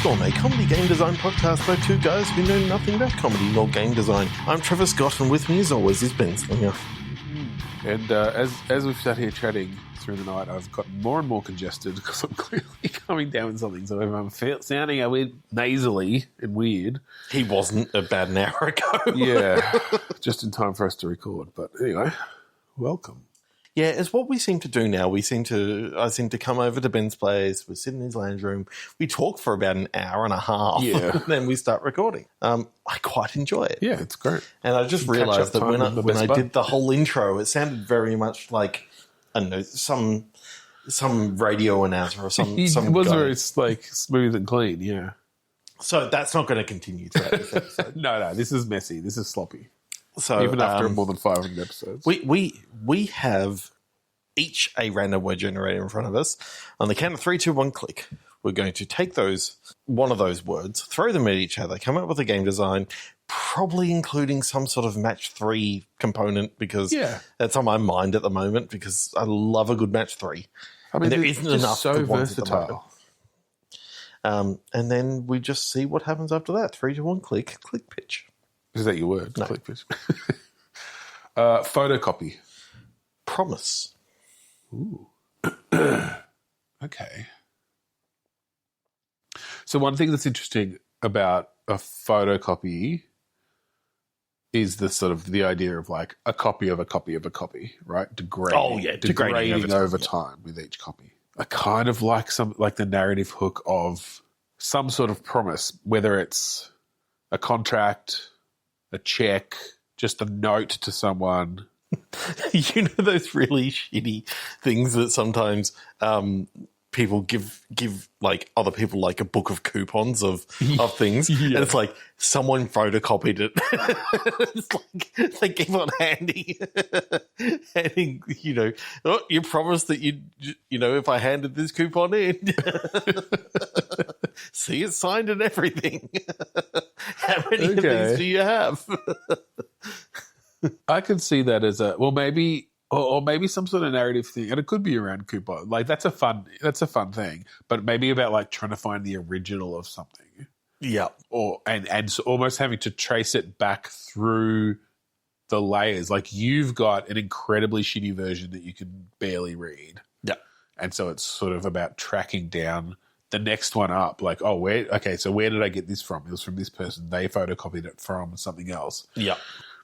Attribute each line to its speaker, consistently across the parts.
Speaker 1: Gourmet Comedy Game Design Podcast by two guys who know nothing about comedy nor game design. I'm Trevor Scott, and with me as always is Ben Slinger.
Speaker 2: And as we've sat here chatting through the night, I've gotten more and more congested because I'm clearly coming down with something. So I'm sounding a bit nasally and weird.
Speaker 1: He wasn't about an hour ago.
Speaker 2: Yeah, just in time for us to record. But anyway, welcome.
Speaker 1: Yeah, it's what we seem to do now. I seem to come over to Ben's place. We sit in his lounge room. We talk for about an hour and a half.
Speaker 2: Yeah.
Speaker 1: And then we start recording. I quite enjoy it.
Speaker 2: Yeah, it's great.
Speaker 1: And I just realised that when I did the whole intro, it sounded very much like, I don't know, some radio announcer or some
Speaker 2: It was
Speaker 1: guy.
Speaker 2: very like smooth and clean. Yeah.
Speaker 1: So that's not going to continue throughout this episode.
Speaker 2: No, this is messy. This is sloppy.
Speaker 1: So
Speaker 2: even after more than 500 episodes,
Speaker 1: we have each a random word generator in front of us. On the count of 3, 2, 1, click. We're going to take one of those words, throw them at each other, come up with a game design, probably including some sort of match 3 component because that's on my mind at the moment because I love a good match 3.
Speaker 2: I mean,
Speaker 1: there isn't enough
Speaker 2: so
Speaker 1: good ones
Speaker 2: versatile.
Speaker 1: At the moment. And then we just see what happens after that. 3, 2, 1, click pitch.
Speaker 2: Is that your word?
Speaker 1: No.
Speaker 2: Click pitch. Photocopy.
Speaker 1: Promise.
Speaker 2: Ooh. Okay. So one thing that's interesting about a photocopy is the sort of the idea of like a copy of a copy of a copy, right? Degrading over time with each copy. I kind of like the narrative hook of some sort of promise, whether it's a contract, a check, just a note to someone.
Speaker 1: You know those really shitty things that sometimes people give like other people like a book of coupons of things, and it's like someone photocopied it. It's like they give on handing, you promised that you if I handed this coupon in, see it's signed and everything. How many of these do you have?
Speaker 2: I could see that as maybe some sort of narrative thing, and it could be around coupon. Like that's a fun thing, but maybe about like trying to find the original of something.
Speaker 1: Yeah,
Speaker 2: and almost having to trace it back through the layers. Like you've got an incredibly shitty version that you can barely read.
Speaker 1: Yeah,
Speaker 2: and so it's sort of about tracking down the next one up. Like, so where did I get this from? It was from this person. They photocopied it from something else.
Speaker 1: Yeah.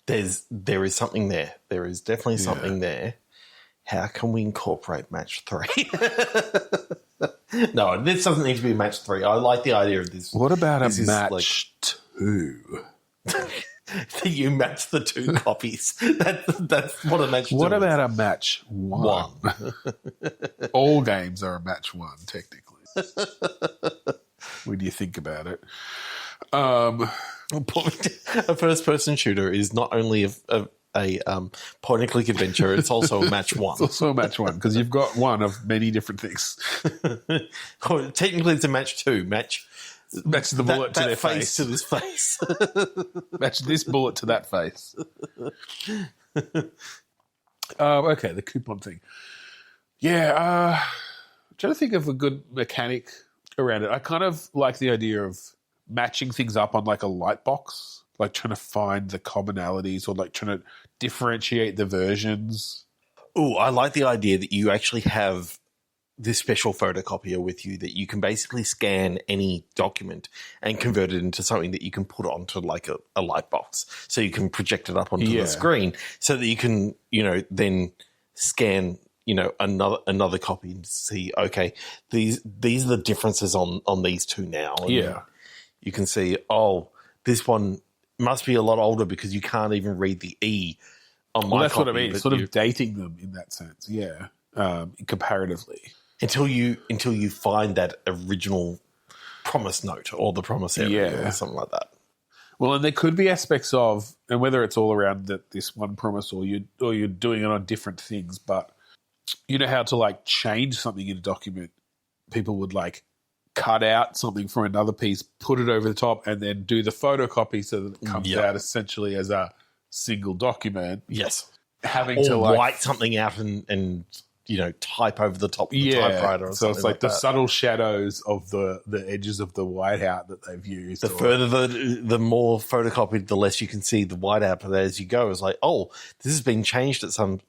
Speaker 1: There is something there. There is definitely something there. How can we incorporate match 3? No, this doesn't need to be match 3. I like the idea of this.
Speaker 2: What about a match 2?
Speaker 1: You match the 2 copies. That's what a match 2
Speaker 2: What about a match 1? All games are a match 1, technically. When you think about it.
Speaker 1: A first-person shooter is not only a point-and-click adventure; it's also a match 1.
Speaker 2: It's also a match 1 because you've got one of many different things.
Speaker 1: Technically, it's a match 2. Match
Speaker 2: the bullet to their face
Speaker 1: to this face.
Speaker 2: Match this bullet to that face. Okay, the coupon thing. Yeah, trying to think of a good mechanic around it. I kind of like the idea of matching things up on like a light box, like trying to find the commonalities or like trying to differentiate the versions.
Speaker 1: Oh, I like the idea that you actually have this special photocopier with you that you can basically scan any document and convert it into something that you can put onto like a light box. So you can project it up onto the screen so that you can, then scan another copy and see, okay, these are the differences on these two now. And you can see, this one must be a lot older because you can't even read the E on my
Speaker 2: that's
Speaker 1: copy.
Speaker 2: What I mean. Sort of dating them in that sense, comparatively.
Speaker 1: Until you find that original promise note or the promise area or something like that.
Speaker 2: Well, and there could be aspects of, and whether it's all around this one promise or you're doing it on different things, but you know how to like change something in a document. People would like cut out something from another piece, put it over the top, and then do the photocopy so that it comes out essentially as a single document.
Speaker 1: Yes.
Speaker 2: Having
Speaker 1: or
Speaker 2: to like
Speaker 1: white something out and type over the top of the typewriter or
Speaker 2: so
Speaker 1: something
Speaker 2: it's like the
Speaker 1: that.
Speaker 2: subtle shadows of the edges of the whiteout that they've used.
Speaker 1: The further the more photocopied, the less you can see the whiteout. But as you go, it's like, oh, this has been changed at some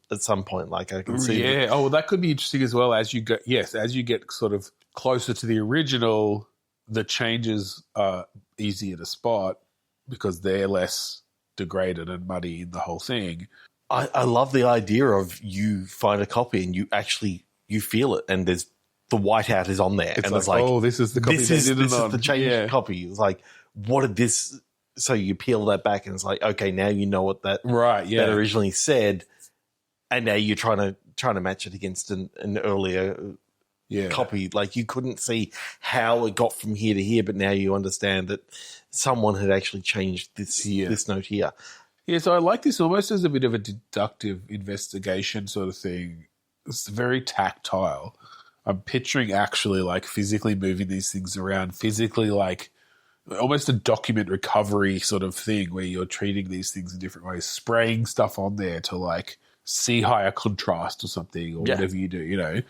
Speaker 1: point. Like I can see.
Speaker 2: Yeah. Oh, well, that could be interesting as well. As you go, yes, as you get sort of closer to the original, the changes are easier to spot because they're less degraded and muddy in the whole thing.
Speaker 1: I love the idea of you find a copy and you feel it, and there's the whiteout is on there, and it's like,
Speaker 2: oh, this is the copy. This is
Speaker 1: the changed copy. It's like, what did this? So you peel that back, and it's like, okay, now you know what that that originally said, and now you're trying to match it against an earlier copy. Like you couldn't see how it got from here to here, but now you understand that someone had actually changed this note here.
Speaker 2: Yeah, so I like this almost as a bit of a deductive investigation sort of thing. It's very tactile. I'm picturing actually like physically moving these things around, physically like almost a document recovery sort of thing where you're treating these things in different ways, spraying stuff on there to like see higher contrast or something or whatever you do,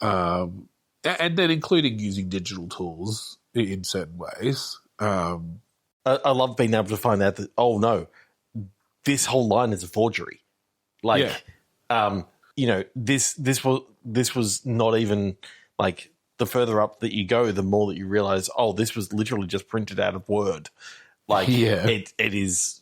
Speaker 2: and then including using digital tools in certain ways.
Speaker 1: I love being able to find out that, oh no, this whole line is a forgery. Like, this was not even like the further up that you go, the more that you realize, oh, this was literally just printed out of Word. Like, it is,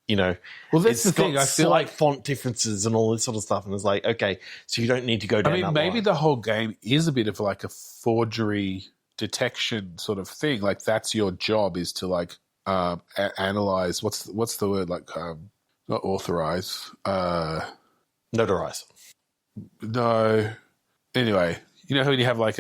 Speaker 2: Well, that's the thing. I feel like
Speaker 1: font differences and all this sort of stuff. And it's like, okay, so you don't need to go down that
Speaker 2: maybe
Speaker 1: line.
Speaker 2: the whole game is a bit of like a forgery detection sort of thing. Like, that's your job, is to like analyze. What's the word? Like, not authorize.
Speaker 1: Notarize.
Speaker 2: No. Anyway, when you have like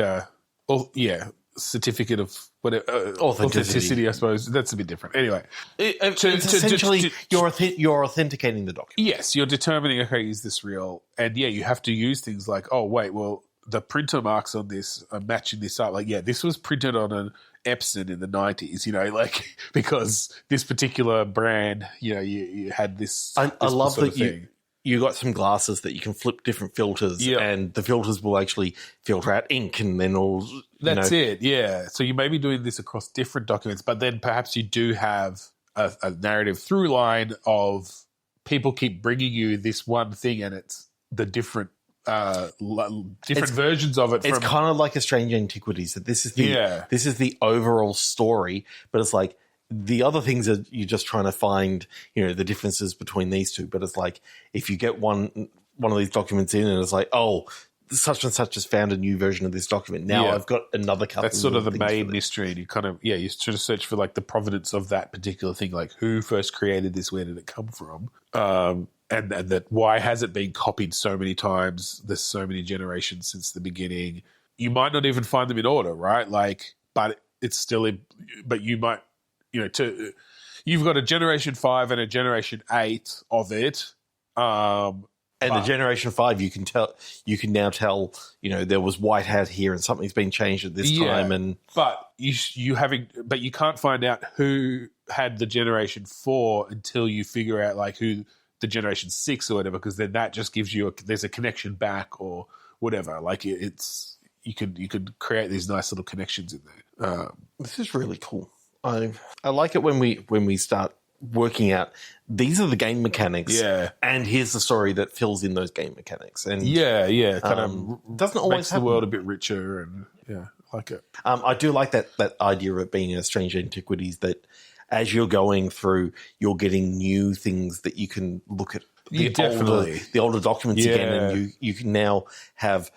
Speaker 2: certificate of whatever authenticity, I suppose that's a bit different. Anyway,
Speaker 1: essentially you're authenticating the document.
Speaker 2: Yes, you're determining, okay, is this real? And you have to use things like, oh wait, well the printer marks on this are matching this up. Like, this was printed on an Epson in the 90s, like because this particular brand, you had this.
Speaker 1: I love that you got some glasses that you can flip different filters, and the filters will actually filter out ink, and then all.
Speaker 2: That's it, yeah. So you may be doing this across different documents, but then perhaps you do have a narrative through line of people keep bringing you this one thing, and it's the different versions of it.
Speaker 1: It's kind of like a Strange Antiquities, that this is the overall story, but it's like the other things are you're just trying to find, the differences between these two. But it's like if you get one of these documents in, and it's like, oh, such and such has found a new version of this document. Now I've got another couple. That's
Speaker 2: sort of the main mystery. And you kind of you try to search for like the provenance of that particular thing, like who first created this, where did it come from, and that why has it been copied so many times? There's so many generations since the beginning. You might not even find them in order, right? Like, but it's still but you might. You've got a Generation 5 and a Generation 8 of it.
Speaker 1: And the Generation 5, you can now tell, there was white hat here and something's been changed at this time.
Speaker 2: But you can't find out who had the Generation 4 until you figure out like who the Generation 6 or whatever, because then that just gives you there's a connection back or whatever. Like you could create these nice little connections in there.
Speaker 1: This is really cool. I like it when we start working out these are the game mechanics, and here's the story that fills in those game mechanics, and
Speaker 2: kind of
Speaker 1: doesn't always
Speaker 2: makes the world a bit richer, and I like it.
Speaker 1: I do like that idea of it being a Strange Antiquities, that as you're going through, you're getting new things that you can look at the older documents again, and you can now have.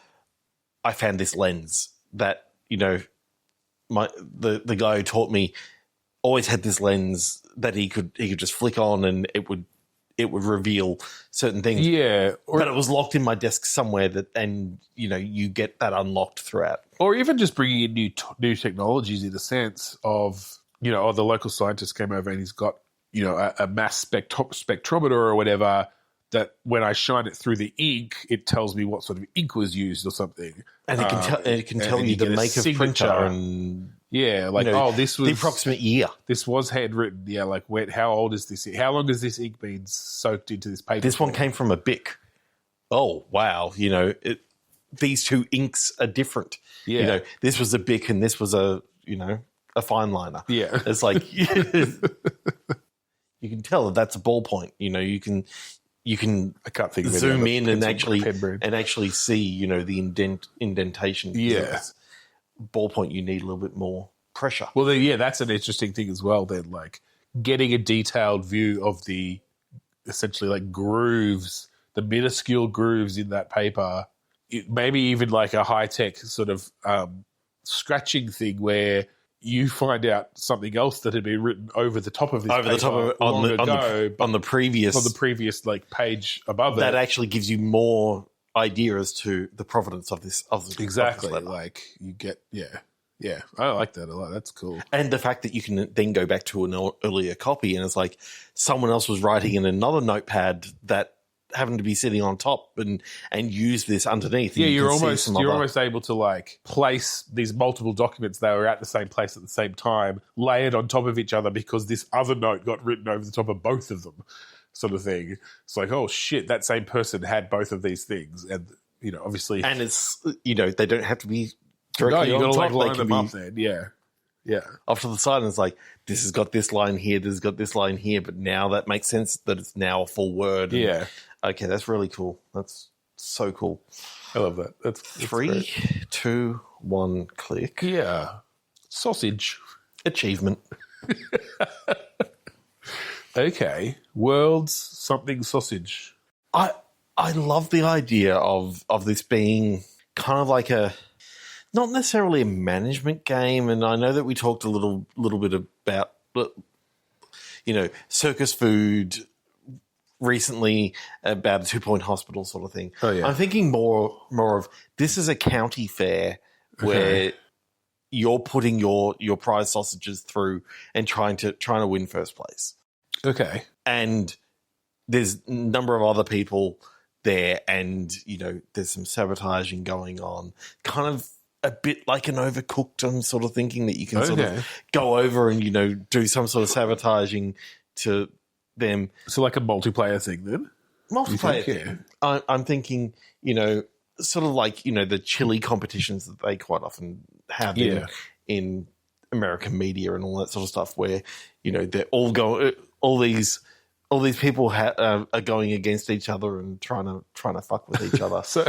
Speaker 1: I found this lens that the guy who taught me always had this lens that he could just flick on, and it would reveal certain things. But it was locked in my desk somewhere and you get that unlocked throughout.
Speaker 2: Or even just bringing in new technologies in the sense of the local scientist came over and he's got a mass spectrometer or whatever, that when I shine it through the ink, it tells me what sort of ink was used or something.
Speaker 1: And it can tell you the make of printer and
Speaker 2: this was
Speaker 1: the approximate year.
Speaker 2: This was handwritten. Yeah, like how old is this? How long has this ink been soaked into this paper?
Speaker 1: This one came from a Bic. Oh wow, these two inks are different.
Speaker 2: Yeah.
Speaker 1: You know, this was a Bic and this was a fine liner.
Speaker 2: Yeah.
Speaker 1: It's like you can tell that's a ballpoint. You know, you can
Speaker 2: I can't think of
Speaker 1: zoom in and actually see, the indentation.
Speaker 2: Yeah.
Speaker 1: Ballpoint, you need a little bit more pressure.
Speaker 2: Well, that's an interesting thing as well. Then, like getting a detailed view of the essentially like grooves, the minuscule grooves in that paper. Maybe even like a high tech sort of scratching thing where you find out something else that had been written over the top of this paper
Speaker 1: on the
Speaker 2: previous like page above
Speaker 1: that
Speaker 2: it.
Speaker 1: actually gives you more idea as to the provenance of this.
Speaker 2: Exactly.
Speaker 1: Of this
Speaker 2: like you get, yeah. I like that a lot. That's cool.
Speaker 1: And the fact that you can then go back to an earlier copy and it's like someone else was writing in another notepad that happened to be sitting on top and use this underneath.
Speaker 2: Yeah, you're almost able to like place these multiple documents that were at the same place at the same time, layered on top of each other because this other note got written over the top of both of them, sort of thing. It's like, oh shit, that same person had both of these things, and obviously,
Speaker 1: and it's they don't have to be directly on top.
Speaker 2: Like line them up then, yeah.
Speaker 1: Off to the side, and it's like, this has got this line here, this has got this line here, but now that makes sense that it's now a full word.
Speaker 2: Yeah.
Speaker 1: Okay, that's really cool. That's so cool.
Speaker 2: I love that. That's
Speaker 1: 3,
Speaker 2: great.
Speaker 1: 2, 1, click.
Speaker 2: Yeah. Sausage.
Speaker 1: Achievement.
Speaker 2: Okay. World's something sausage.
Speaker 1: I love the idea of this being kind of like not necessarily a management game, and I know that we talked a little bit about circus food recently about a 2-point hospital sort of thing.
Speaker 2: Oh, yeah.
Speaker 1: I'm thinking more of this is a county fair where you're putting your prize sausages through and trying to win first place.
Speaker 2: Okay.
Speaker 1: And there's a number of other people there, and there's some sabotaging going on. Kind of a bit like an Overcooked. I'm sort of thinking that you can sort of go over and do some sort of sabotaging to them.
Speaker 2: So like a multiplayer thing then?
Speaker 1: Multiplayer thing. Yeah. I'm thinking, sort of like, the chili competitions that they quite often have in American media and all that sort of stuff where, they're all going, all these people are going against each other and trying to fuck with each other.
Speaker 2: So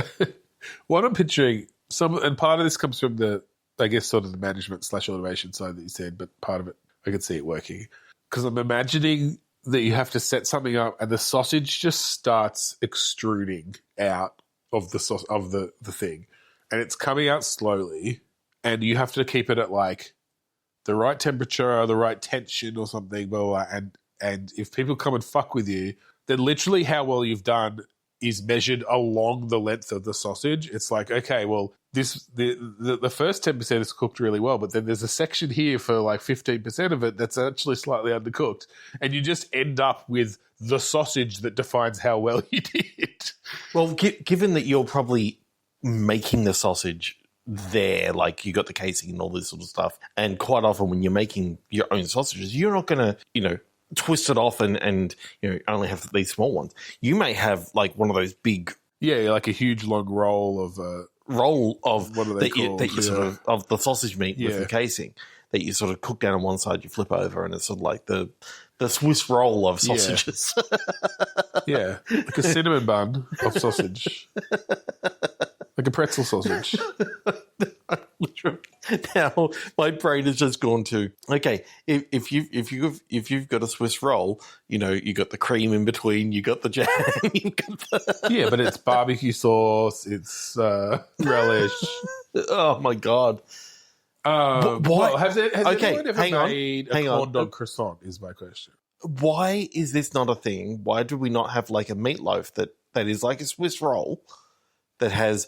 Speaker 2: what I'm picturing, and part of this comes from the, I guess, sort of the management / automation side that you said, but part of it, I could see it working. Because I'm imagining that you have to set something up and the sausage just starts extruding out of the thing, and it's coming out slowly, and you have to keep it at like the right temperature or the right tension or something, blah, blah, blah. And if people come and fuck with you, then literally how well you've done is measured along the length of the sausage. It's like, okay, well, the first 10% is cooked really well, but then there's a section here for like 15% of it that's actually slightly undercooked. And you just end up with the sausage that defines how well you did.
Speaker 1: Well, given that you're probably making the sausage there, like you got the casing and all this sort of stuff, and quite often when you're making your own sausages, you're not going to, twist it off and only have these small ones. You may have like one of those big,
Speaker 2: like a huge long roll of
Speaker 1: what are they called? That you sort of the sausage meat with the casing that you sort of cook down on one side, you flip over, and it's sort of like the Swiss roll of sausages.
Speaker 2: Yeah, like a cinnamon bun of sausage, like a pretzel sausage.
Speaker 1: Now my brain has just gone to, okay, if you've got a Swiss roll, you got the cream in between, you got the jam,
Speaker 2: yeah, but it's barbecue sauce, it's relish.
Speaker 1: Oh my god!
Speaker 2: Why well, has anyone ever
Speaker 1: hang
Speaker 2: made a corn dog croissant? Is my question.
Speaker 1: Why is this not a thing? Why do we not have like a meatloaf that is like a Swiss roll that has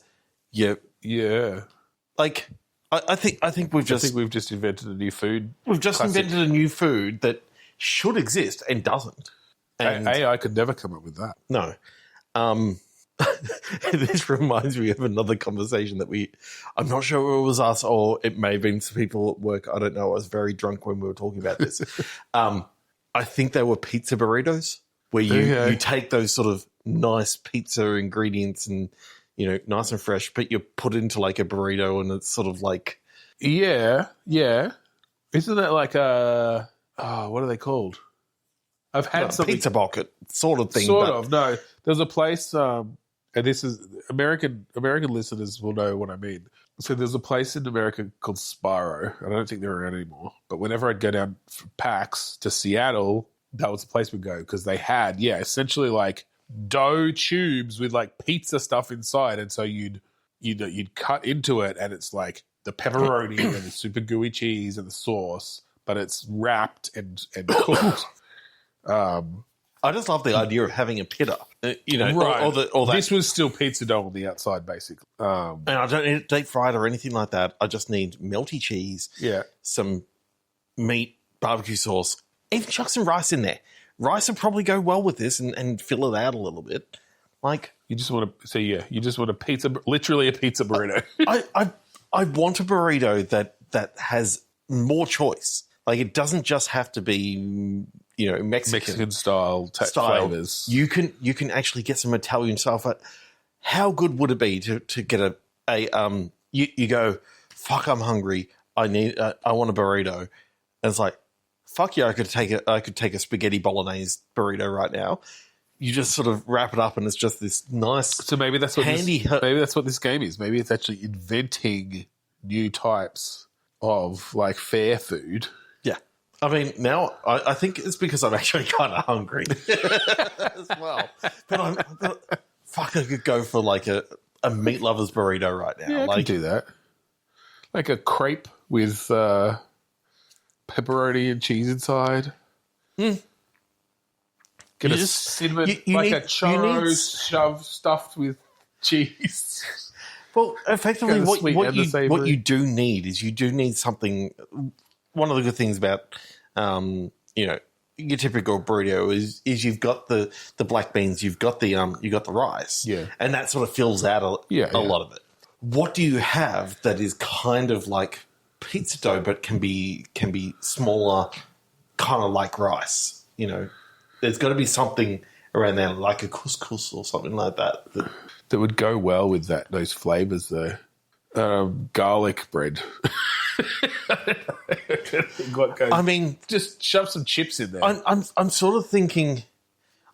Speaker 1: like I think we've just
Speaker 2: invented a new food.
Speaker 1: We've just invented a new food that should exist and doesn't. And
Speaker 2: AI could never come up with that.
Speaker 1: No. This reminds me of another conversation that I'm not sure it was us or it may have been some people at work. I don't know. I was very drunk when we were talking about this. I think they were pizza burritos where you take those sort of nice pizza ingredients and nice and fresh, but you put it into like a burrito and it's sort of like...
Speaker 2: Yeah. Isn't that like what are they called? I've had something...
Speaker 1: Pizza bucket sort of thing.
Speaker 2: Sort of, no. There's a place, and this is... American listeners will know what I mean. So there's a place in America called Sparrow. I don't think they're around anymore. But whenever I'd go down for PAX to Seattle, that was the place we'd go because they had, essentially like dough tubes with like pizza stuff inside. And so you'd cut into it and it's like the pepperoni and the super gooey cheese and the sauce, but it's wrapped and cooked.
Speaker 1: I just love the idea of having a pita,
Speaker 2: right.
Speaker 1: or that.
Speaker 2: This was still pizza dough on the outside, basically.
Speaker 1: And I don't need it deep fried or anything like that. I just need melty cheese, some meat, barbecue sauce, even chuck some rice in there. Rice would probably go well with this and fill it out a little bit. Like
Speaker 2: you just want a pizza, literally a pizza burrito.
Speaker 1: I want a burrito that has more choice. Like it doesn't just have to be Mexican
Speaker 2: style flavors.
Speaker 1: You can actually get some Italian style. But how good would it be to get you go, fuck, I'm hungry. I want a burrito. And it's like, fuck yeah, I could take a spaghetti bolognese burrito right now. You just sort of wrap it up and it's just this nice.
Speaker 2: So maybe that's what
Speaker 1: handy.
Speaker 2: Maybe that's what this game is. Maybe it's actually inventing new types of like fair food.
Speaker 1: Yeah. I mean, now I think it's because I'm actually kind of hungry as well. But fuck, I could go for like a meat lover's burrito right now.
Speaker 2: Yeah, I could do that. Like a crepe with pepperoni and cheese inside. Get a cinnamon, a churro stuffed with cheese.
Speaker 1: Well, effectively, what you do need is something. One of the good things about your typical burrito is you've got the black beans, you've got the rice, and that sort of fills out a lot of it. What do you have that is kind of like pizza dough, but can be smaller, kind of like rice? There's got to be something around there, like a couscous or something like that.
Speaker 2: That would go well with those flavors, though. Garlic bread.
Speaker 1: I mean,
Speaker 2: just shove some chips in there.
Speaker 1: I'm sort of thinking.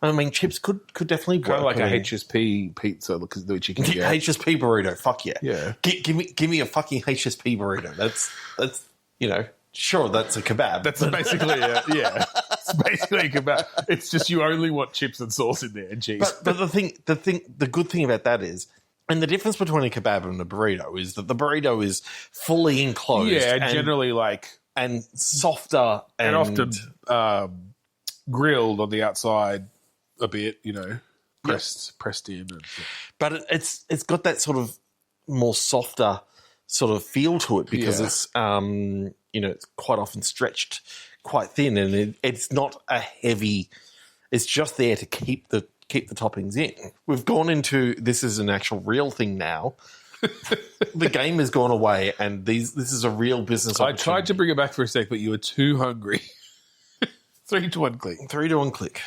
Speaker 1: I mean, chips could definitely work.
Speaker 2: Kind of like a HSP pizza, because the chicken.
Speaker 1: HSP burrito, fuck yeah.
Speaker 2: Yeah.
Speaker 1: Give me a fucking HSP burrito. That's sure, that's a kebab.
Speaker 2: That's basically it's basically a kebab. It's just you only want chips and sauce in there and cheese.
Speaker 1: But the good thing about that is, and the difference between a kebab and a burrito is that the burrito is fully enclosed.
Speaker 2: Yeah, and generally
Speaker 1: and softer
Speaker 2: and often grilled on the outside a bit, pressed in.
Speaker 1: But it's got that sort of more softer sort of feel to it because it's it's quite often stretched quite thin, and it's not a heavy. It's just there to keep the toppings in. We've gone into this is an actual real thing now. The game has gone away, and this is a real business opportunity.
Speaker 2: I tried to bring it back for a sec, but you were too hungry. 3 to 1 click.
Speaker 1: 3 to 1 click.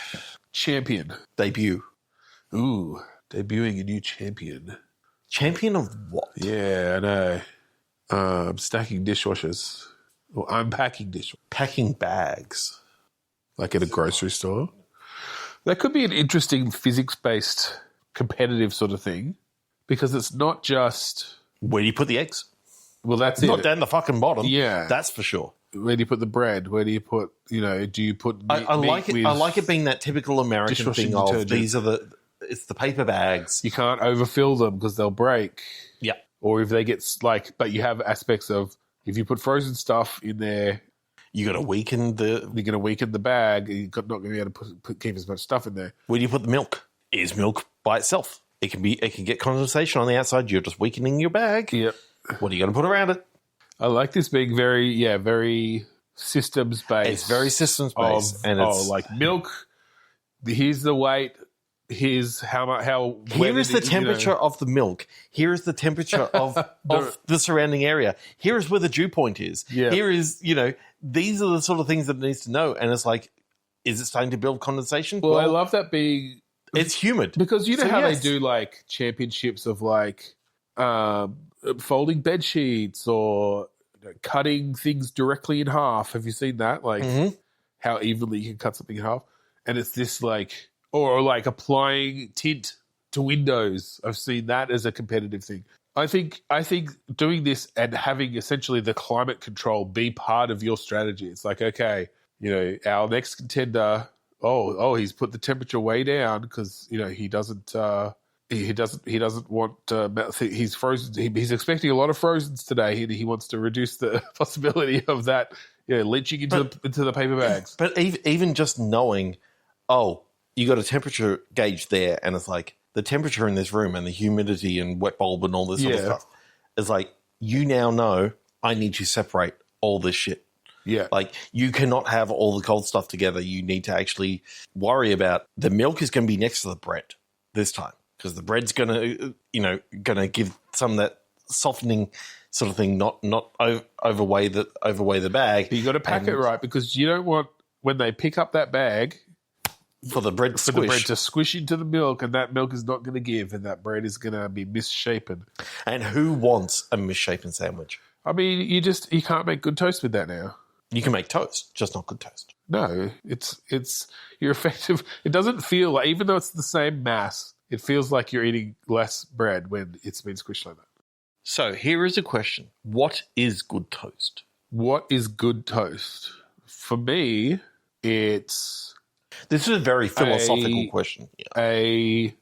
Speaker 2: Champion.
Speaker 1: Debut.
Speaker 2: Ooh, debuting a new champion.
Speaker 1: Champion of what?
Speaker 2: Yeah, I know. I'm stacking dishwashers. Or I'm packing dishwashers.
Speaker 1: Packing bags.
Speaker 2: Like at a grocery store. That could be an interesting physics-based competitive sort of thing, because it's not just...
Speaker 1: Where do you put the eggs?
Speaker 2: Well, that's
Speaker 1: not down the fucking bottom.
Speaker 2: Yeah.
Speaker 1: That's for sure.
Speaker 2: Where do you put the bread? Where do you put, do you put meat,
Speaker 1: I like it. I like it being that typical American thing of
Speaker 2: detergent.
Speaker 1: It's the paper bags.
Speaker 2: You can't overfill them because they'll break.
Speaker 1: Yeah.
Speaker 2: Or if they get but you have aspects of, if you put frozen stuff in there,
Speaker 1: you're going to weaken
Speaker 2: the bag. You're not going to be able to keep as much stuff in there.
Speaker 1: Where do you put the milk? Is milk by itself? It can get condensation on the outside. You're just weakening your bag.
Speaker 2: Yep.
Speaker 1: What are you going to put around it?
Speaker 2: I like this being very systems based.
Speaker 1: It's very systems based,
Speaker 2: and it's like milk. Here's the weight. Here's how.
Speaker 1: Here is the temperature of the milk. Here is the temperature of the surrounding area. Here is where the dew point is.
Speaker 2: Yeah.
Speaker 1: Here is these are the sort of things that it needs to know. And it's like, is it starting to build condensation?
Speaker 2: Well, I love that being
Speaker 1: It's humid.
Speaker 2: Because you know how they do like championships of like folding bed sheets or cutting things directly in half. Have you seen that? Like how evenly you can cut something in half. And it's this like, or like applying tint to windows. I've seen that as a competitive thing. I think doing this and having essentially the climate control be part of your strategy. It's like, okay, you know, our next contender, he's put the temperature way down because, you know, he doesn't want he's frozen. He's expecting a lot of frozens today. He wants to reduce the possibility of that, you know, leaching into the paper bags.
Speaker 1: But even just knowing, you got a temperature gauge there, and it's like the temperature in this room and the humidity and wet bulb and all this sort of stuff. It's like, you now know I need to separate all this shit.
Speaker 2: Yeah.
Speaker 1: Like, you cannot have all the cold stuff together. You need to actually worry about the milk is going to be next to the bread this time, because the bread's going to give some of that softening sort of thing, not overweigh the bag.
Speaker 2: But you got to pack it right, because you don't want, when they pick up that bag,
Speaker 1: for the bread
Speaker 2: to squish into the milk, and that milk is not going to give, and that bread is going to be misshapen.
Speaker 1: And who wants a misshapen sandwich?
Speaker 2: I mean, you can't make good toast with that now.
Speaker 1: You can make toast, just not good toast.
Speaker 2: No, it's you're effective. It doesn't feel like, even though it's the same mass, it feels like you're eating less bread when it's been squished like that.
Speaker 1: So here is a question: what is good toast?
Speaker 2: What is good toast? For me, it's...
Speaker 1: This is a very philosophical question. Yeah.
Speaker 2: A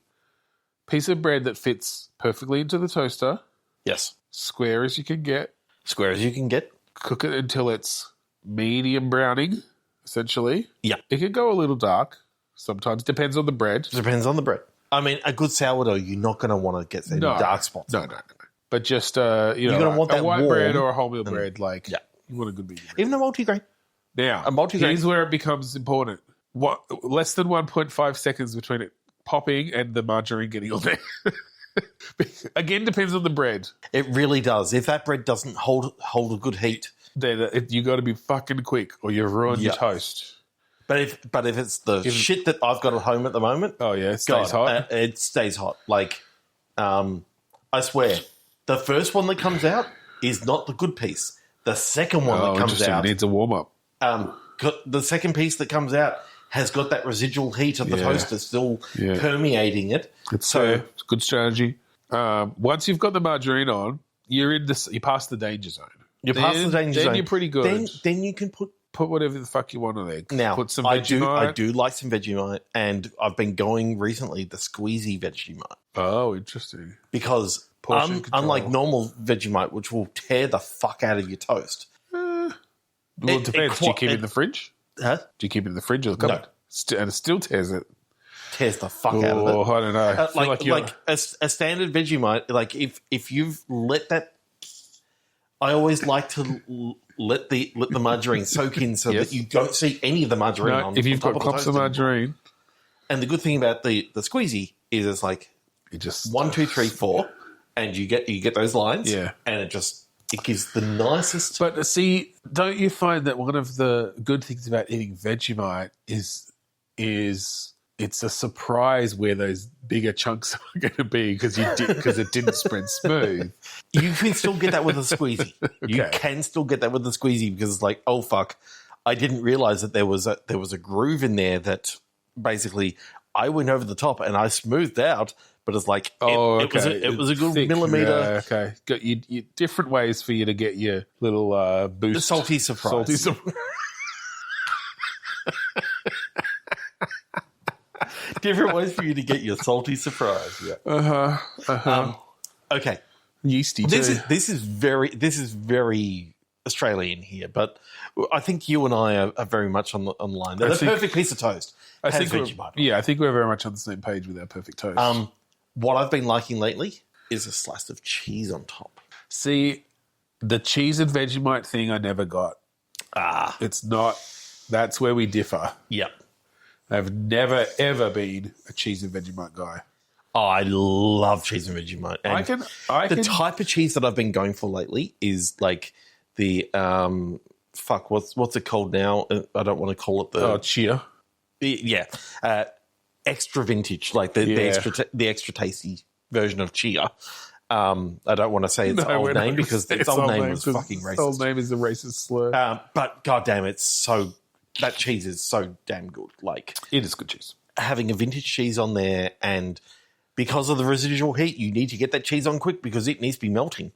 Speaker 2: piece of bread that fits perfectly into the toaster.
Speaker 1: Yes.
Speaker 2: Square as you can get.
Speaker 1: Square as you can get.
Speaker 2: Cook it until it's medium browning, essentially.
Speaker 1: Yeah.
Speaker 2: It can go a little dark. Sometimes. Depends on the bread.
Speaker 1: Depends on the bread. I mean, a good sourdough, you're not going to want to get any dark spots.
Speaker 2: No. But just, you're going to want a white warm bread or a wholemeal bread. Like, you want a good medium bread.
Speaker 1: Even a multigrain.
Speaker 2: Now, here's where it becomes important. Less than 1.5 seconds between it popping and the margarine getting on there. Again, depends on the bread.
Speaker 1: It really does. If that bread doesn't hold a good heat,
Speaker 2: then you got to be fucking quick, or you've ruined your toast.
Speaker 1: But if it's shit that I've got at home at the moment,
Speaker 2: it stays hot.
Speaker 1: It stays hot. Like, I swear, the first one that comes out is not the good piece. The second one that comes out
Speaker 2: needs a warm up.
Speaker 1: The second piece that comes out has got that residual heat of the toaster still permeating it.
Speaker 2: It's a good strategy. Once you've got the margarine on, you're past the danger zone. Then you're pretty good.
Speaker 1: Then you can put
Speaker 2: whatever the fuck you want on there.
Speaker 1: Now,
Speaker 2: put some Vegemite.
Speaker 1: I do like some Vegemite, and I've been going recently the squeezy Vegemite.
Speaker 2: Oh, interesting.
Speaker 1: Because unlike normal Vegemite, which will tear the fuck out of your toast.
Speaker 2: Well, it depends. Do you keep it in the fridge?
Speaker 1: Huh?
Speaker 2: Do you keep it in the fridge or the cupboard? No. And it still tears it.
Speaker 1: Tears the fuck out of it.
Speaker 2: Oh, I don't know.
Speaker 1: Like a standard Vegemite, like if you've let that, I always like to let the margarine soak in so that you don't see any of the margarine on.
Speaker 2: If you've got clumps of margarine.
Speaker 1: And the good thing about the squeezy is it's like
Speaker 2: it just
Speaker 1: 1, 2, 3, 4, and you get those lines.
Speaker 2: Yeah,
Speaker 1: and it gives the nicest.
Speaker 2: But see, don't you find that one of the good things about eating Vegemite is it's a surprise where those bigger chunks are going to be because it didn't spread smooth.
Speaker 1: You can still get that with a squeezy. Okay. You can still get that with a squeezy because it's like, oh fuck, I didn't realize that there was a groove in there that basically I went over the top and I smoothed out. But it's like, it was a good thick, millimeter.
Speaker 2: Okay. Got you different ways for you to get your little boost.
Speaker 1: The salty surprise. Different ways for you to get your salty surprise. Yeah. Okay.
Speaker 2: Yeasty
Speaker 1: too. This is very Australian here, but I think you and I are very much on the line. The perfect piece of toast.
Speaker 2: I think we're very much on the same page with our perfect toast.
Speaker 1: What I've been liking lately is a slice of cheese on top.
Speaker 2: See, the cheese and Vegemite thing I never got. It's not. That's where we differ.
Speaker 1: Yep.
Speaker 2: I've never, ever been a cheese and Vegemite guy.
Speaker 1: Oh, I love cheese and Vegemite. And the type of cheese that I've been going for lately is like the, what's it called now? I don't want to call it the...
Speaker 2: cheer.
Speaker 1: Yeah. extra vintage, like the extra tasty version of chia. I don't want to say its old name because its old name was fucking racist.
Speaker 2: Its old name is a racist slur.
Speaker 1: But goddamn, that cheese is so damn good. Like,
Speaker 2: it is good cheese.
Speaker 1: Having a vintage cheese on there, and because of the residual heat, you need to get that cheese on quick because it needs to be melting.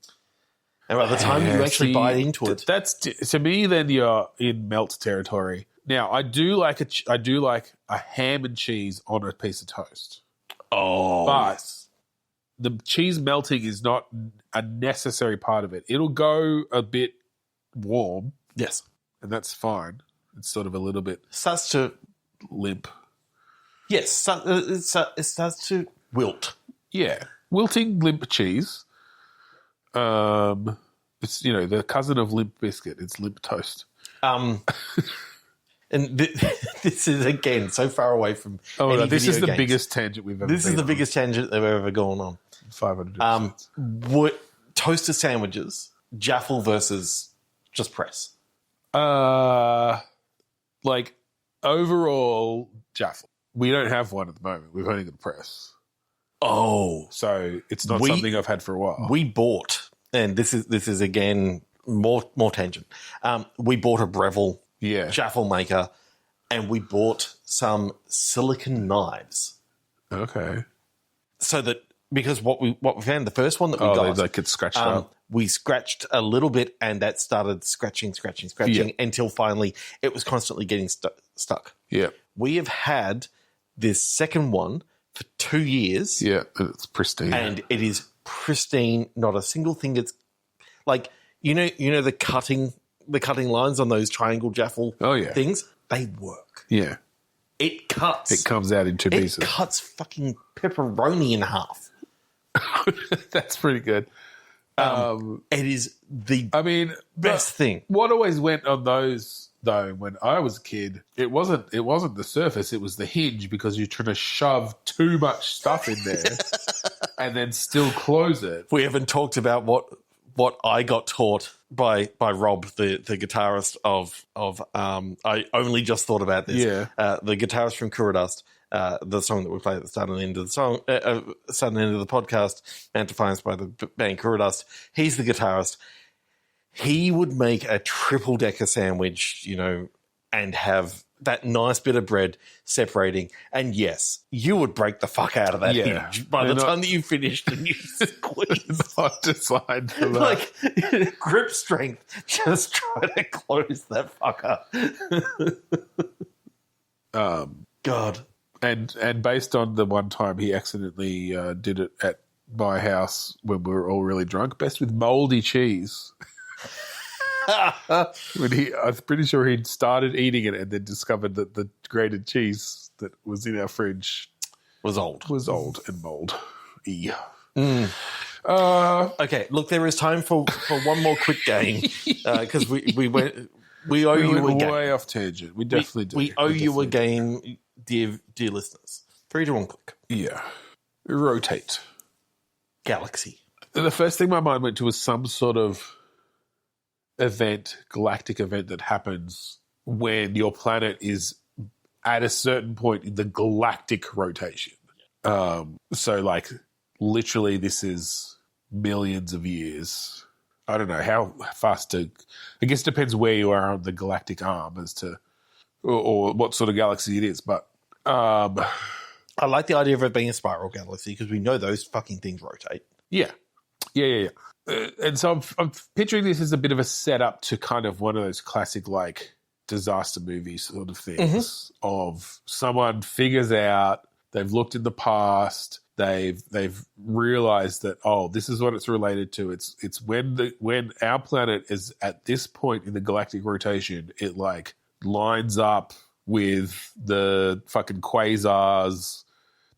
Speaker 1: And by the time you actually bite into it,
Speaker 2: that's to me. Then you're in melt territory. Now, I do like a ham and cheese on a piece of toast.
Speaker 1: Oh,
Speaker 2: but the cheese melting is not a necessary part of it. It'll go a bit warm.
Speaker 1: Yes.
Speaker 2: And that's fine. It's sort of a little bit
Speaker 1: starts to
Speaker 2: limp.
Speaker 1: Yes, it starts to wilt.
Speaker 2: Yeah. Wilting limp cheese. It's, the cousin of limp biscuit. It's limp toast.
Speaker 1: And this is, again, so far away from
Speaker 2: this is the biggest tangent we've ever been on.
Speaker 1: This is the biggest tangent they've ever gone on.
Speaker 2: 500
Speaker 1: what toaster sandwiches, Jaffle versus just press?
Speaker 2: Like, overall, Jaffle. We don't have one at the moment. We've only got a press.
Speaker 1: Oh.
Speaker 2: So it's not something I've had for a while.
Speaker 1: We bought, and this is again, more tangent. We bought a Breville Jaffle maker, and we bought some silicon knives.
Speaker 2: Okay.
Speaker 1: So that, because what we found, the first one that we got,
Speaker 2: they could scratch up.
Speaker 1: We scratched a little bit, and that started scratching until finally it was constantly getting stuck.
Speaker 2: Yeah.
Speaker 1: We have had this second one for 2 years.
Speaker 2: Yeah, it's pristine.
Speaker 1: And it is pristine. Not a single thing that's like, the cutting lines on those triangle Jaffle things, they work.
Speaker 2: Yeah.
Speaker 1: It cuts.
Speaker 2: It comes out in two pieces.
Speaker 1: It cuts fucking pepperoni in half.
Speaker 2: That's pretty good.
Speaker 1: It is the best thing.
Speaker 2: What always went on those, though, when I was a kid, it wasn't the surface, it was the hinge, because you're trying to shove too much stuff in there and then still close it.
Speaker 1: We haven't talked about what I got taught by Rob, the guitarist of I only just thought about this.
Speaker 2: Yeah.
Speaker 1: The guitarist from Kuradust, the song that we play at the start and end of the song, start and end of the podcast, and Defiance by the band Kuradust. He's the guitarist. He would make a triple decker sandwich, and have that nice bit of bread separating. And yes, you would break the fuck out of that hinge by the time that you finished and you squeeze.
Speaker 2: Not designed for that.
Speaker 1: Like, grip strength, just try to close that fucker. God.
Speaker 2: And based on the one time he accidentally did it at my house when we were all really drunk, best with mouldy cheese. I'm pretty sure he'd started eating it and then discovered that the grated cheese that was in our fridge
Speaker 1: was old
Speaker 2: and mold-y.
Speaker 1: Okay, look, there is time for one more quick game, because we owe you a game.
Speaker 2: Way off tangent. We definitely do.
Speaker 1: We owe you a game, dear listeners. 3, 2, 1, click.
Speaker 2: Yeah. Rotate.
Speaker 1: Galaxy.
Speaker 2: The first thing my mind went to was some sort of galactic event that happens when your planet is at a certain point in the galactic rotation. So, like, literally this is millions of years. I don't know how fast I guess it depends where you are on the galactic arm as to, or what sort of galaxy it is. But
Speaker 1: I like the idea of it being a spiral galaxy because we know those fucking things rotate.
Speaker 2: Yeah. And so I'm picturing this as a bit of a setup to kind of one of those classic, like, disaster movie sort of things of someone figures out, they've looked in the past, they've realized that, this is what it's related to. It's when our planet is at this point in the galactic rotation, it, like, lines up with the fucking quasars.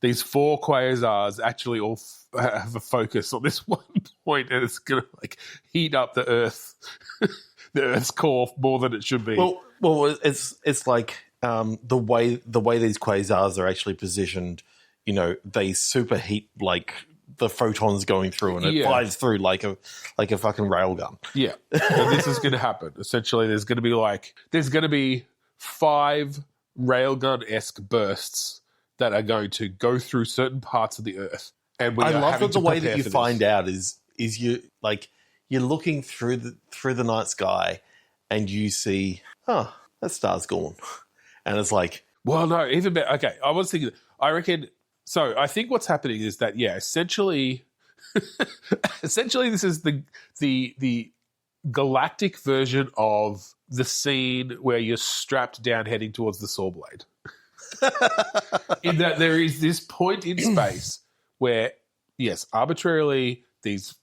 Speaker 2: These 4 quasars actually all have a focus on this one point, and it's going to, like, heat up the Earth, the Earth's core more than it should be.
Speaker 1: Well, it's like the way these quasars are actually positioned. They superheat, like, the photons going through, and it flies through like a fucking railgun.
Speaker 2: Yeah, and this is going to happen. Essentially, there's going to be 5 railgun-esque bursts that are going to go through certain parts of the earth. And
Speaker 1: I love that the way that you find out is you're looking through the night sky and you see, oh, that star's gone. And it's like,
Speaker 2: well, no, even better. Okay, I was thinking, I reckon, so I think what's happening is that, essentially this is the galactic version of the scene where you're strapped down heading towards the saw blade. In that there is this point in space where, yes, arbitrarily these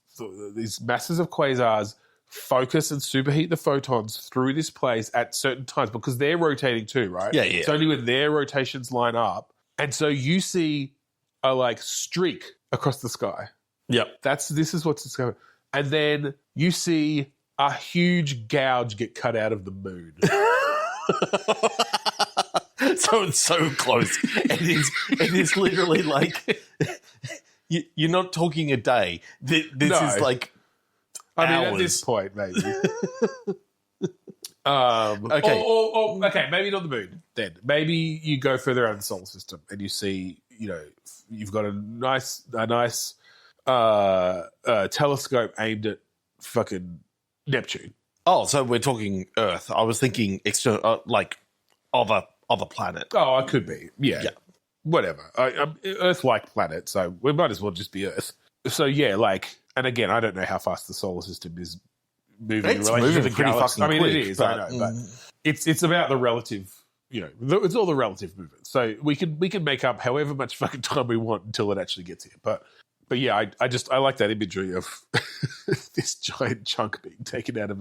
Speaker 2: masses of quasars focus and superheat the photons through this place at certain times because they're rotating too, right?
Speaker 1: Yeah.
Speaker 2: It's only when their rotations line up. And so you see a streak across the sky.
Speaker 1: Yep.
Speaker 2: This is what's discovered. And then you see a huge gouge get cut out of the moon.
Speaker 1: So it's so close. It is literally like you're not talking a day. This is like hours.
Speaker 2: I mean, at this point, maybe.
Speaker 1: Okay.
Speaker 2: Or okay, maybe not the moon. Then maybe you go further out in the solar system and you see, you've got a nice telescope aimed at fucking Neptune.
Speaker 1: Oh, so we're talking Earth. I was thinking external, of a planet.
Speaker 2: Oh, it could be. Yeah. Whatever. Earth-like planet, so we might as well just be Earth. So, and again, I don't know how fast the solar system is moving in relation to the
Speaker 1: pretty
Speaker 2: galaxy.
Speaker 1: fucking quick,
Speaker 2: it is,
Speaker 1: but,
Speaker 2: I know, but it's about the relative, it's all the relative movement. So we can make up however much fucking time we want until it actually gets here. But yeah, I like that imagery of this giant chunk being taken out of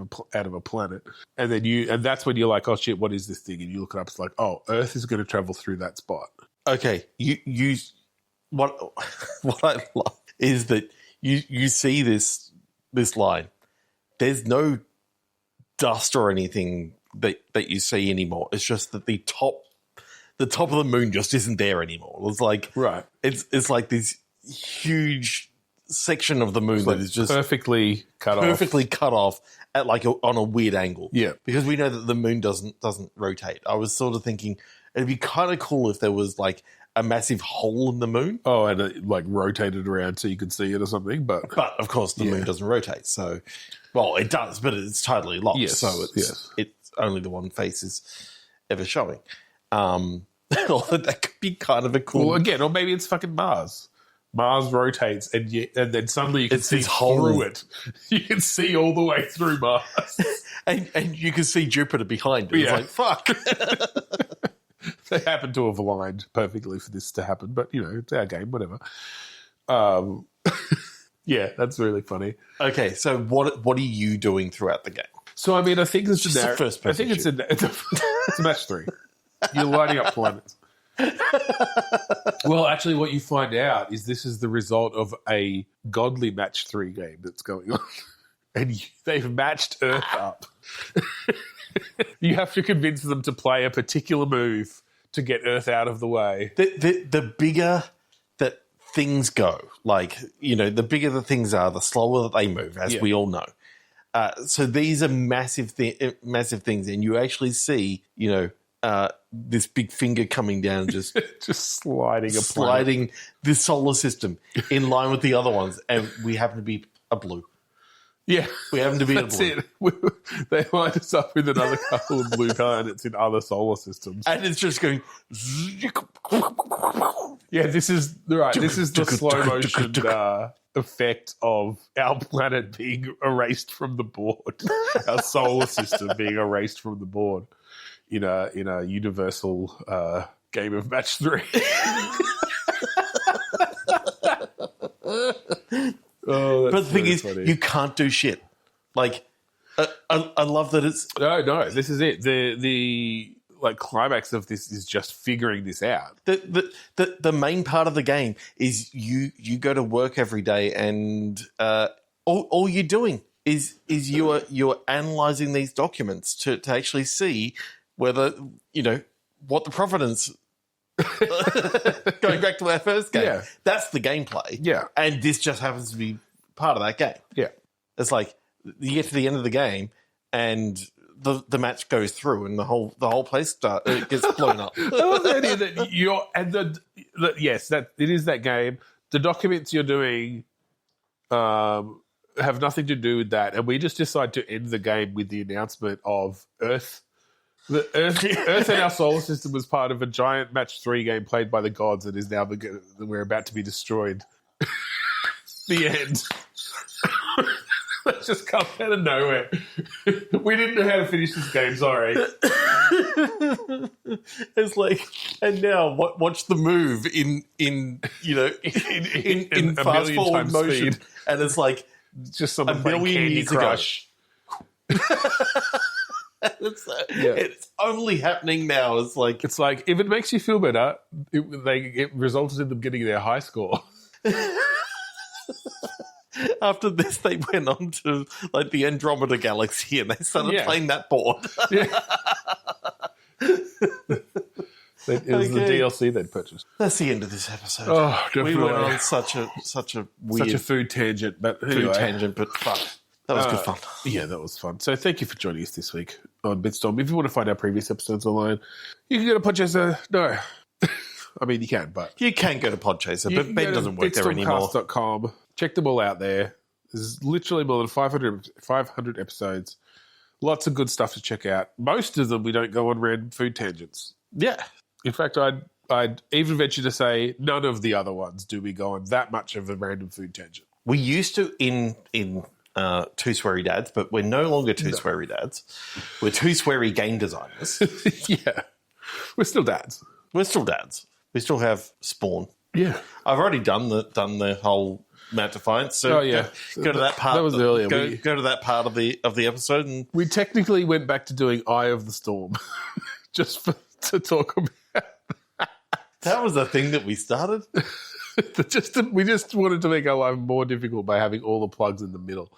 Speaker 2: a planet, and that's when you're like, oh shit, what is this thing? And you look it up, it's like, oh, Earth is going to travel through that spot.
Speaker 1: Okay, what I love is that you see this line. There's no dust or anything that you see anymore. It's just that the top of the moon just isn't there anymore. It's like
Speaker 2: right.
Speaker 1: It's like this huge section of the moon that is just
Speaker 2: perfectly cut
Speaker 1: off at on a weird angle.
Speaker 2: Yeah,
Speaker 1: because we know that the moon doesn't rotate. I was sort of thinking it'd be kind of cool if there was like a massive hole in the moon.
Speaker 2: Oh, and it rotated around so you could see it or something. But
Speaker 1: of course the moon doesn't rotate. So, well, it does, but it's totally locked.
Speaker 2: Yes,
Speaker 1: so it's only the one face is ever showing. That could be kind of a cool.
Speaker 2: Well, again, or maybe it's fucking Mars. Mars rotates, and then suddenly you can see through it. You can see all the way through Mars,
Speaker 1: and you can see Jupiter behind it.
Speaker 2: Yeah.
Speaker 1: It's like fuck.
Speaker 2: They happen to have aligned perfectly for this to happen, but it's our game, whatever. Yeah, that's really funny.
Speaker 1: Okay, so what are you doing throughout the game?
Speaker 2: So I mean, I think it's
Speaker 1: the first person.
Speaker 2: I think it's match 3. You're lighting up planets. Well, actually, what you find out is this is the result of a godly match 3 game that's going on, and they've matched Earth up. You have to convince them to play a particular move to get Earth out of the way.
Speaker 1: The bigger that things go, the bigger the things are, the slower that they move, as we all know. So these are massive things, and you actually see, this big finger coming down, just sliding this solar system in line with the other ones, and we happen to be a blue.
Speaker 2: Yeah,
Speaker 1: we happen to be
Speaker 2: that's
Speaker 1: a blue.
Speaker 2: It. They lined us up with another couple of blue planets in other solar systems,
Speaker 1: and it's just going.
Speaker 2: Yeah, this is right. This is the slow motion effect of our planet being erased from the board, our solar system being erased from the board in a universal game of match 3. Oh,
Speaker 1: but the thing is,
Speaker 2: funny.
Speaker 1: you can't do shit. I love that it's
Speaker 2: no. This is it. The climax of this is just figuring this out.
Speaker 1: The main part of the game is you go to work every day, and all you're doing is you're analyzing these documents to actually see whether what the provenance. Going back to our first game, that's the gameplay.
Speaker 2: Yeah,
Speaker 1: and this just happens to be part of that game.
Speaker 2: Yeah,
Speaker 1: it's like you get to the end of the game, and the match goes through and the whole place it gets blown up.
Speaker 2: I love the idea that that it is that game. The documents you're doing have nothing to do with that, and we just decide to end the game with the announcement of Earth. The Earth in our solar system was part of a giant match 3 game played by the gods, and is now we're about to be destroyed. The end. That just comes out of nowhere. We didn't know how to finish this game. Sorry.
Speaker 1: It's like, and now watch the move in fast forward motion, speed. And it's like
Speaker 2: just someone playing Candy Crush.
Speaker 1: It's only happening now. It's like
Speaker 2: if it makes you feel better, it resulted in them getting their high score.
Speaker 1: After this, they went on to like the Andromeda Galaxy, and they started playing that board.
Speaker 2: It was the DLC they'd purchased.
Speaker 1: That's the end of this episode.
Speaker 2: Oh, definitely.
Speaker 1: We went on such a weird,
Speaker 2: such a food tangent, but
Speaker 1: fuck. That was good fun.
Speaker 2: Yeah, that was fun. So thank you for joining us this week on Bitstorm. If you want to find our previous episodes online, you can go to Podchaser. No. I mean, you can, but...
Speaker 1: You can go to Podchaser, but Ben doesn't work there anymore.
Speaker 2: Bitstormcast.com. Check them all out there. There's literally more than 500 episodes. Lots of good stuff to check out. Most of them, we don't go on random food tangents.
Speaker 1: Yeah.
Speaker 2: In fact, I'd even venture to say none of the other ones do we go on that much of a random food tangent.
Speaker 1: We used to in Two Sweary Dads, but we're no longer Two Sweary Dads. We're Two Sweary Game Designers.
Speaker 2: Yeah. We're still dads.
Speaker 1: We're still dads. We still have Spawn.
Speaker 2: Yeah.
Speaker 1: I've already done the whole Matt Defiance. So go to that part.
Speaker 2: That was earlier.
Speaker 1: Go to that part of the episode. And
Speaker 2: we technically went back to doing Eye of the Storm just to talk about
Speaker 1: that was a thing that we started.
Speaker 2: We just wanted to make our life more difficult by having all the plugs in the middle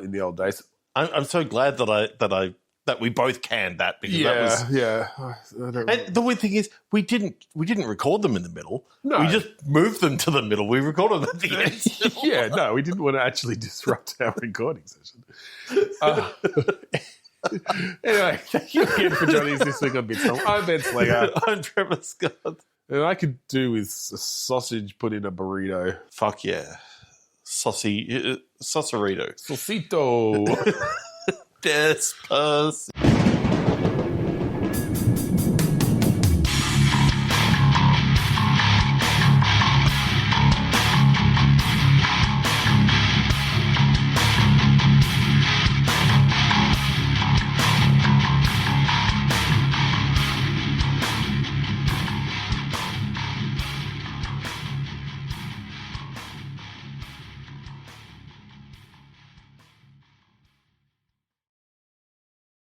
Speaker 2: in the old days.
Speaker 1: I'm so glad that we both canned that because that was And the weird thing is we didn't record them in the middle.
Speaker 2: No.
Speaker 1: We just moved them to the middle. We recorded them at the end.
Speaker 2: We didn't want to actually disrupt our recording session. Anyway, thank you again for joining us this week on Bitstorm. I'm Ben Slager.
Speaker 1: I'm Trevor Scott.
Speaker 2: And I could do with a sausage put in a burrito.
Speaker 1: Fuck yeah. Saucerito.
Speaker 2: Saucito.
Speaker 1: Despacito.